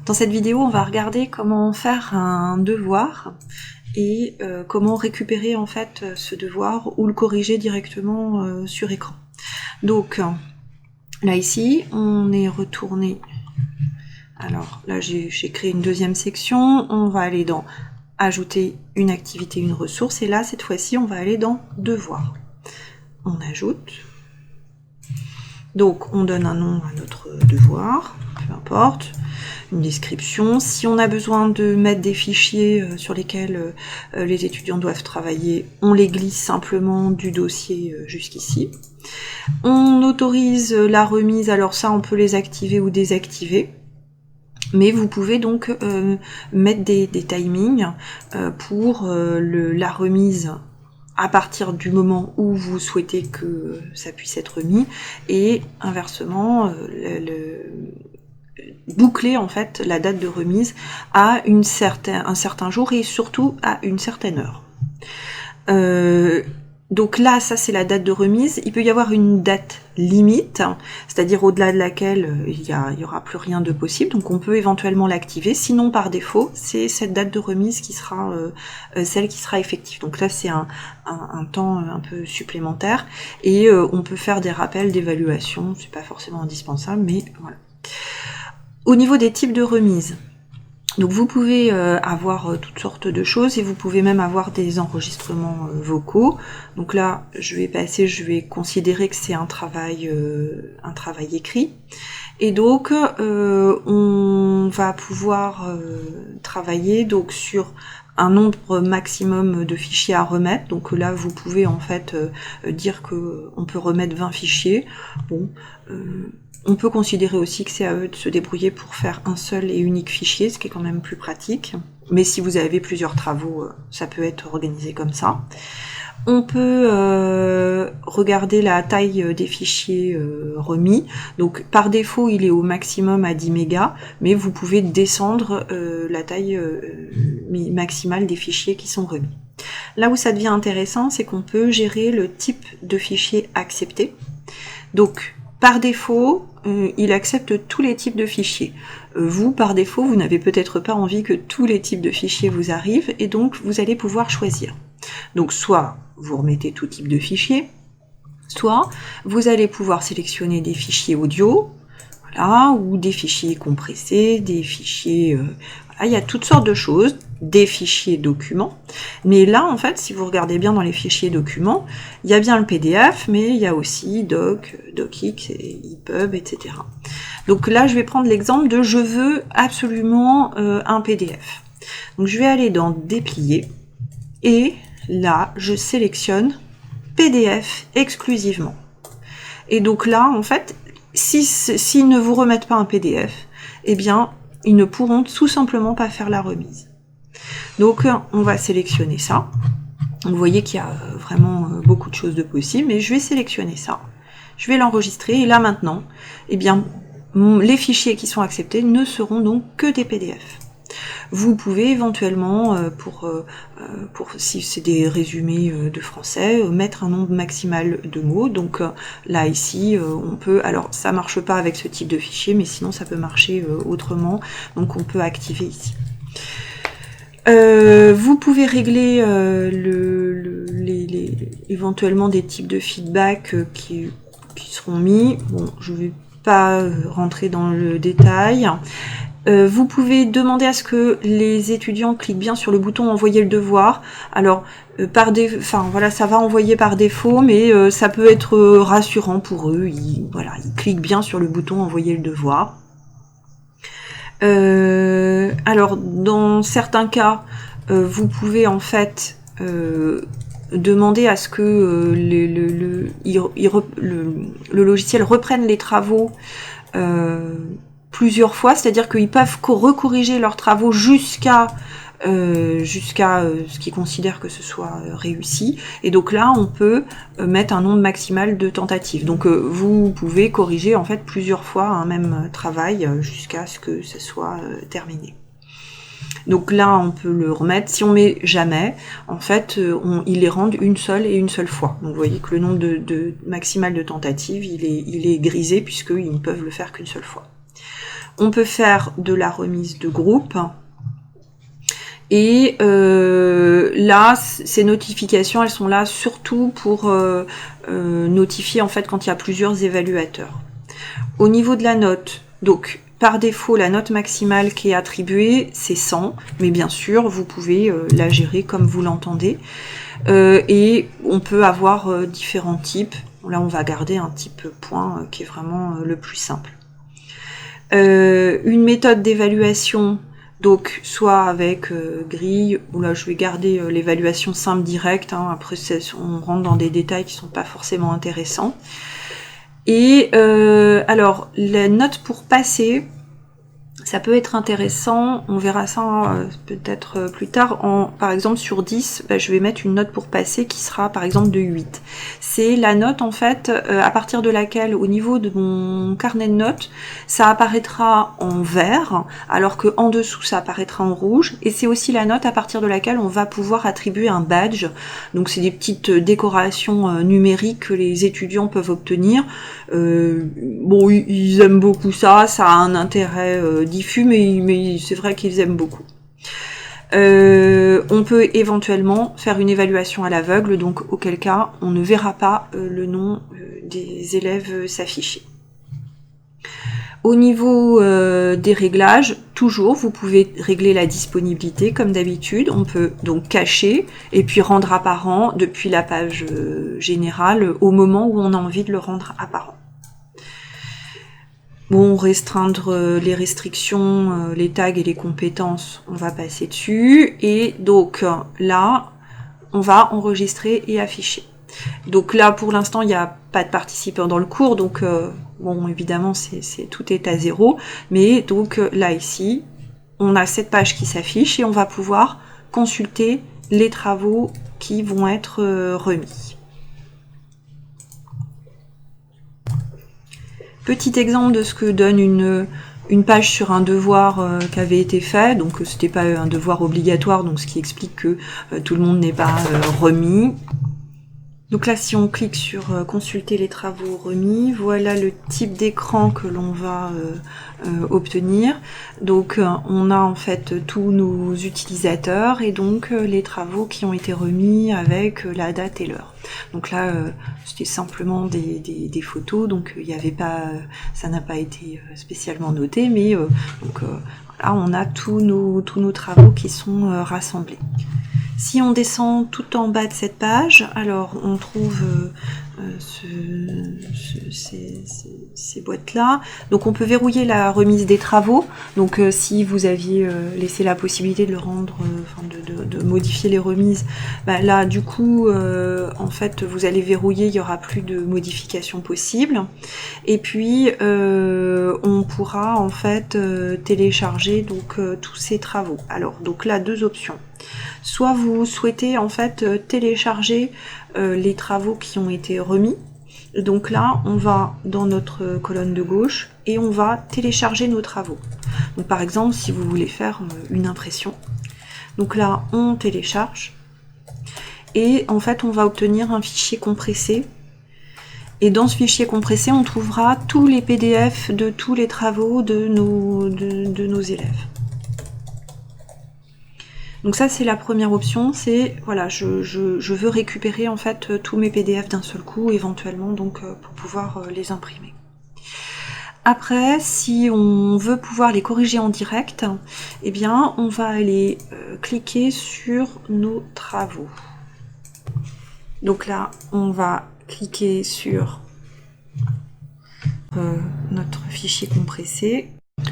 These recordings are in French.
Dans cette vidéo, on va regarder comment faire un devoir et comment récupérer en fait ce devoir ou le corriger directement sur écran. Donc là ici, on est retourné. Alors là, j'ai créé une deuxième section. On va aller dans ajouter une activité, une ressource. Et là, cette fois-ci, on va aller dans devoir. On ajoute. Donc, on donne un nom à notre devoir, peu importe, une description. Si on a besoin de mettre des fichiers sur lesquels les étudiants doivent travailler, on les glisse simplement du dossier jusqu'ici. On autorise la remise, alors ça, on peut les activer ou désactiver. Mais vous pouvez donc mettre des timings pour la remise à partir du moment où vous souhaitez que ça puisse être remis, et inversement, boucler en fait la date de remise à un certain jour et surtout à une certaine heure. Donc là, ça c'est la date de remise. Il peut y avoir une date limite, c'est-à-dire au-delà de laquelle il y aura plus rien de possible. Donc on peut éventuellement l'activer. Sinon, par défaut, c'est cette date de remise qui sera celle qui sera effective. Donc là, c'est un temps un peu supplémentaire et on peut faire des rappels d'évaluation. C'est pas forcément indispensable, mais voilà. Au niveau des types de remise. Donc vous pouvez avoir toutes sortes de choses et vous pouvez même avoir des enregistrements vocaux. Donc là, je vais considérer que c'est un travail écrit. Et donc on va pouvoir travailler donc sur un nombre maximum de fichiers à remettre. Donc là, vous pouvez en fait dire que on peut remettre 20 fichiers. Bon. On peut considérer aussi que c'est à eux de se débrouiller pour faire un seul et unique fichier, ce qui est quand même plus pratique. Mais si vous avez plusieurs travaux, ça peut être organisé comme ça. On peut regarder la taille des fichiers remis. Donc par défaut, il est au maximum à 10 mégas, mais vous pouvez descendre la taille maximale des fichiers qui sont remis. Là où ça devient intéressant, c'est qu'on peut gérer le type de fichier accepté. Donc par défaut, il accepte tous les types de fichiers. Vous, par défaut, vous n'avez peut-être pas envie que tous les types de fichiers vous arrivent, et donc vous allez pouvoir choisir. Donc soit vous remettez tout type de fichiers, soit vous allez pouvoir sélectionner des fichiers audio, voilà, ou des fichiers compressés, des fichiers... voilà, il y a toutes sortes de choses, des fichiers documents. Mais là, en fait, si vous regardez bien dans les fichiers documents, il y a bien le PDF, mais il y a aussi doc, docx, EPUB, etc. Donc là, je vais prendre l'exemple de je veux absolument un PDF. Donc je vais aller dans déplier, et là, je sélectionne PDF exclusivement. Et donc là, en fait, s'ils ne vous remettent pas un PDF, eh bien, ils ne pourront tout simplement pas faire la remise. Donc, on va sélectionner ça. Vous voyez qu'il y a vraiment beaucoup de choses de possibles, mais je vais sélectionner ça. Je vais l'enregistrer, et là maintenant, eh bien, les fichiers qui sont acceptés ne seront donc que des PDF. Vous pouvez éventuellement, pour si c'est des résumés de français, mettre un nombre maximal de mots. Donc là ici, on peut, alors ça marche pas avec ce type de fichier, mais sinon ça peut marcher autrement. Donc on peut activer ici. Vous pouvez régler éventuellement des types de feedback qui seront mis. Bon, je vais pas rentrer dans le détail. Vous pouvez demander à ce que les étudiants cliquent bien sur le bouton envoyer le devoir. Alors voilà, ça va envoyer par défaut, mais ça peut être rassurant pour eux. Ils cliquent bien sur le bouton envoyer le devoir. Alors dans certains cas, vous pouvez en fait demander à ce que le logiciel reprenne les travaux plusieurs fois, c'est-à-dire qu'ils peuvent recorriger leurs travaux jusqu'à ce qu'ils considèrent que ce soit réussi. Et donc là, on peut mettre un nombre maximal de tentatives. Donc vous pouvez corriger en fait plusieurs fois un même travail jusqu'à ce que ce soit terminé. Donc là, on peut le remettre. Si on met jamais, en fait, il les rend une seule fois. Donc vous voyez que le nombre maximal de tentatives, il est grisé puisqu'ils ne peuvent le faire qu'une seule fois. On peut faire de la remise de groupe. Et là, ces notifications, elles sont là surtout pour notifier en fait quand il y a plusieurs évaluateurs. Au niveau de la note, donc par défaut, la note maximale qui est attribuée, c'est 100, mais bien sûr, vous pouvez la gérer comme vous l'entendez. Et on peut avoir différents types. Là, on va garder un type point qui est vraiment le plus simple. Une méthode d'évaluation, donc soit avec grille, ou là je vais garder l'évaluation simple directe, hein, après on rentre dans des détails qui sont pas forcément intéressants. Et alors, la note pour passer, ça peut être intéressant, on verra ça peut-être plus tard. Par exemple sur 10, je vais mettre une note pour passer qui sera par exemple de 8. C'est la note en fait à partir de laquelle au niveau de mon carnet de notes, ça apparaîtra en vert, alors que en dessous ça apparaîtra en rouge. Et c'est aussi la note à partir de laquelle on va pouvoir attribuer un badge. Donc c'est des petites décorations numériques que les étudiants peuvent obtenir. Bon, ils aiment beaucoup ça, ça a un intérêt diffus, mais c'est vrai qu'ils aiment beaucoup. On peut éventuellement faire une évaluation à l'aveugle, donc auquel cas on ne verra pas le nom des élèves s'afficher. Au niveau des réglages, toujours vous pouvez régler la disponibilité comme d'habitude. On peut donc cacher et puis rendre apparent depuis la page générale au moment où on a envie de le rendre apparent. Bon, restreindre les restrictions, les tags et les compétences, on va passer dessus. Et donc là, on va enregistrer et afficher. Donc là, pour l'instant, il n'y a pas de participants dans le cours, donc bon, évidemment, tout est à 0. Mais donc là, ici, on a cette page qui s'affiche et on va pouvoir consulter les travaux qui vont être remis. Petit exemple de ce que donne une page sur un devoir qui avait été fait, donc c'était pas un devoir obligatoire, donc ce qui explique que tout le monde n'est pas remis. Donc là, si on clique sur consulter les travaux remis, voilà le type d'écran que l'on va obtenir. Donc on a en fait tous nos utilisateurs et donc les travaux qui ont été remis avec la date et l'heure. Donc là, c'était simplement des photos, donc il n'y avait pas, ça n'a pas été spécialement noté, mais donc là on a tous nos travaux qui sont rassemblés. Si on descend tout en bas de cette page, alors on trouve ces boîtes-là. Donc on peut verrouiller la remise des travaux. Donc si vous aviez laissé la possibilité de le rendre, de modifier les remises, là du coup, en fait, vous allez verrouiller, il n'y aura plus de modifications possibles. Et puis on pourra en fait télécharger donc tous ces travaux. Alors donc là, deux options. Soit vous souhaitez en fait télécharger les travaux qui ont été remis. Donc là, on va dans notre colonne de gauche et on va télécharger nos travaux. Donc par exemple, si vous voulez faire une impression, donc là, on télécharge et en fait, on va obtenir un fichier compressé. Et dans ce fichier compressé, on trouvera tous les PDF de tous les travaux de nos élèves. Donc ça, c'est la première option, c'est voilà, je veux récupérer en fait tous mes PDF d'un seul coup, éventuellement, donc pour pouvoir les imprimer. Après, si on veut pouvoir les corriger en direct, eh bien, on va aller cliquer sur nos travaux. Donc là, on va cliquer sur notre fichier compressé.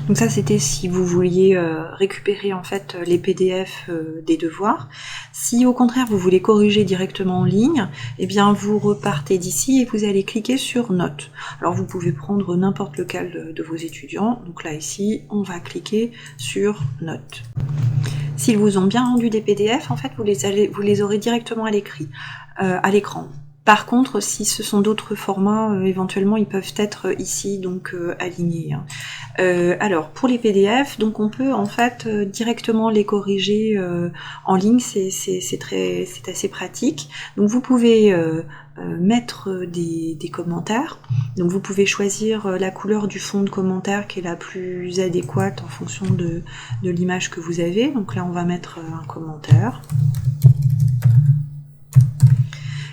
Donc ça, c'était si vous vouliez récupérer en fait les PDF des devoirs. Si au contraire vous voulez corriger directement en ligne, eh bien vous repartez d'ici et vous allez cliquer sur Notes. Alors vous pouvez prendre n'importe lequel de vos étudiants. Donc là ici, on va cliquer sur Notes. S'ils vous ont bien rendu des PDF, en fait vous les aurez directement à l'écran. Par contre, si ce sont d'autres formats, éventuellement ils peuvent être ici donc alignés. Alors pour les PDF, donc on peut en fait directement les corriger en ligne, c'est assez pratique. Donc vous pouvez mettre des commentaires. Donc vous pouvez choisir la couleur du fond de commentaire qui est la plus adéquate en fonction de l'image que vous avez. Donc là on va mettre un commentaire.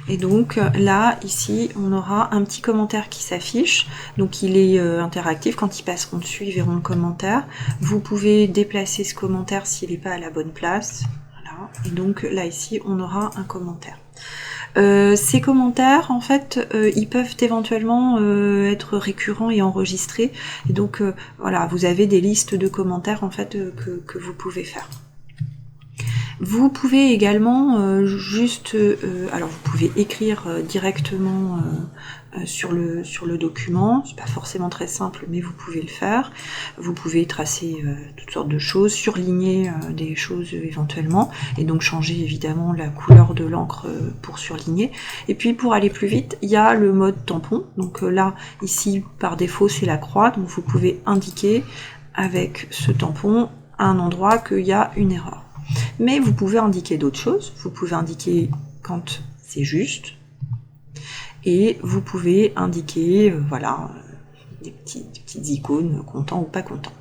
Et donc là, ici, on aura un petit commentaire qui s'affiche. Donc il est interactif. Quand ils passeront dessus, ils verront le commentaire. Vous pouvez déplacer ce commentaire s'il n'est pas à la bonne place. Voilà. Et donc là, ici, on aura un commentaire. Ces commentaires, en fait, ils peuvent éventuellement être récurrents et enregistrés. Et donc, voilà, vous avez des listes de commentaires, en fait, que vous pouvez faire. Vous pouvez également alors vous pouvez écrire directement sur le document, c'est pas forcément très simple mais vous pouvez le faire. Vous pouvez tracer toutes sortes de choses, surligner des choses éventuellement et donc changer évidemment la couleur de l'encre pour surligner. Et puis pour aller plus vite, il y a le mode tampon, donc là ici par défaut c'est la croix, donc vous pouvez indiquer avec ce tampon à un endroit qu'il y a une erreur. Mais vous pouvez indiquer d'autres choses, vous pouvez indiquer quand c'est juste, et vous pouvez indiquer, voilà, des petites icônes, content ou pas content.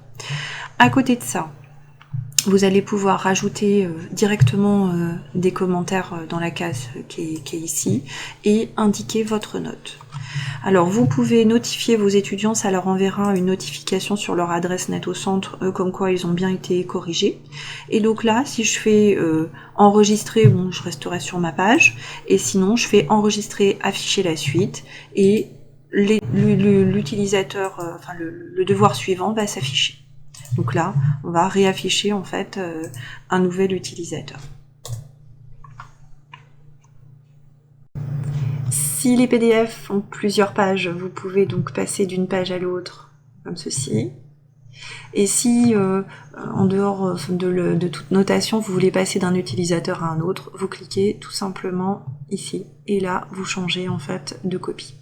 À côté de ça, vous allez pouvoir rajouter directement des commentaires dans la case qui est ici, et indiquer votre note. Alors vous pouvez notifier vos étudiants, ça leur enverra une notification sur leur adresse net au centre, comme quoi ils ont bien été corrigés. Et donc là, si je fais enregistrer, bon, je resterai sur ma page, et sinon je fais enregistrer, afficher la suite, et l'utilisateur, enfin le devoir suivant va s'afficher. Donc là, on va réafficher en fait un nouvel utilisateur. Si les PDF ont plusieurs pages, vous pouvez donc passer d'une page à l'autre, comme ceci. Et si, en dehors de toute notation, vous voulez passer d'un utilisateur à un autre, vous cliquez tout simplement ici. Et là, vous changez en fait de copie.